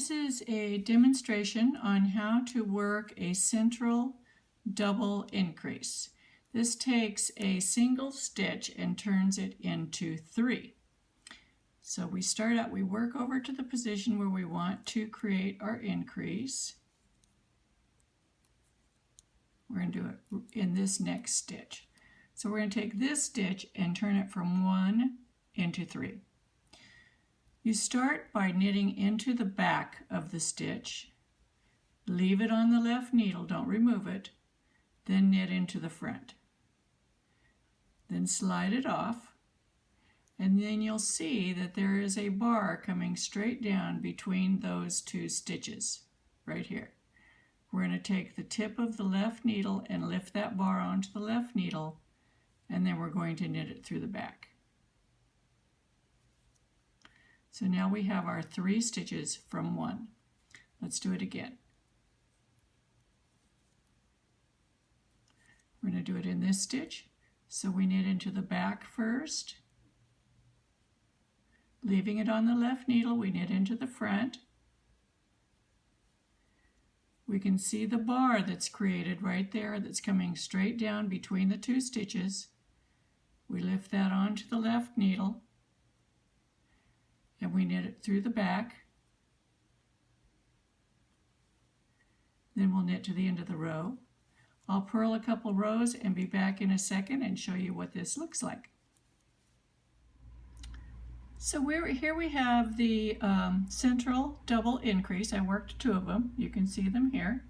This is a demonstration on how to work a central double increase. This takes a single stitch and turns it into 3. So we start out, we work over to the position where we want to create our increase. We're going to do it in this next stitch. So we're going to take this stitch and turn it from 1 into 3. You start by knitting into the back of the stitch, leave it on the left needle, don't remove it, then knit into the front. Then slide it off, and then you'll see that there is a bar coming straight down between those two stitches, right here. We're going to take the tip of the left needle and lift that bar onto the left needle, and then we're going to knit it through the back. So now we have our 3 stitches from 1. Let's do it again. We're going to do it in this stitch. So we knit into the back first. Leaving it on the left needle, we knit into the front. We can see the bar that's created right there that's coming straight down between the 2 stitches. We lift that onto the left needle, and we knit it through the back. Then we'll knit to the end of the row. I'll purl a couple rows and be back in a second and show you what this looks like. So here we have the central double increase. I worked 2 of them. You can see them here.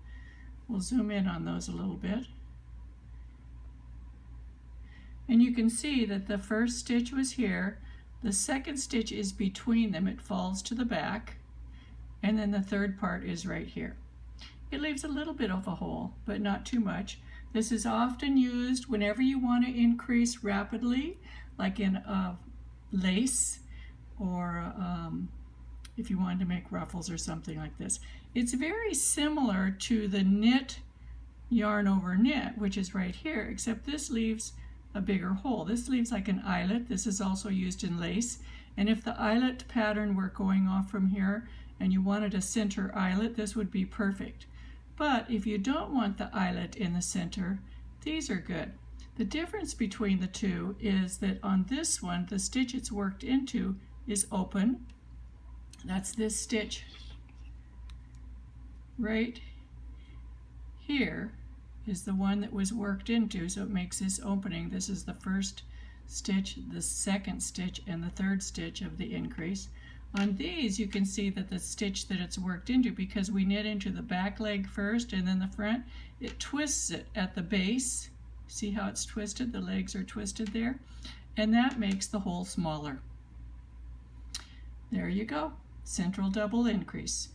We'll zoom in on those a little bit. And you can see that the first stitch was here. The second stitch is between them, it falls to the back, and then the third part is right here. It leaves a little bit of a hole, but not too much. This is often used whenever you want to increase rapidly, like in lace, or if you wanted to make ruffles or something like this. It's very similar to the knit yarn over knit, which is right here, except this leaves a bigger hole. This leaves like an eyelet. This is also used in lace. And if the eyelet pattern were going off from here and you wanted a center eyelet, this would be perfect. But if you don't want the eyelet in the center, these are good. The difference between the two is that on this one, the stitch it's worked into is open. That's this stitch right here is the one that was worked into, so it makes this opening. This is the first stitch, the second stitch, and the third stitch of the increase. On these, you can see that the stitch that it's worked into, because we knit into the back leg first and then the front, it twists it at the base. See how it's twisted? The legs are twisted there, and that makes the hole smaller. There you go, central double increase.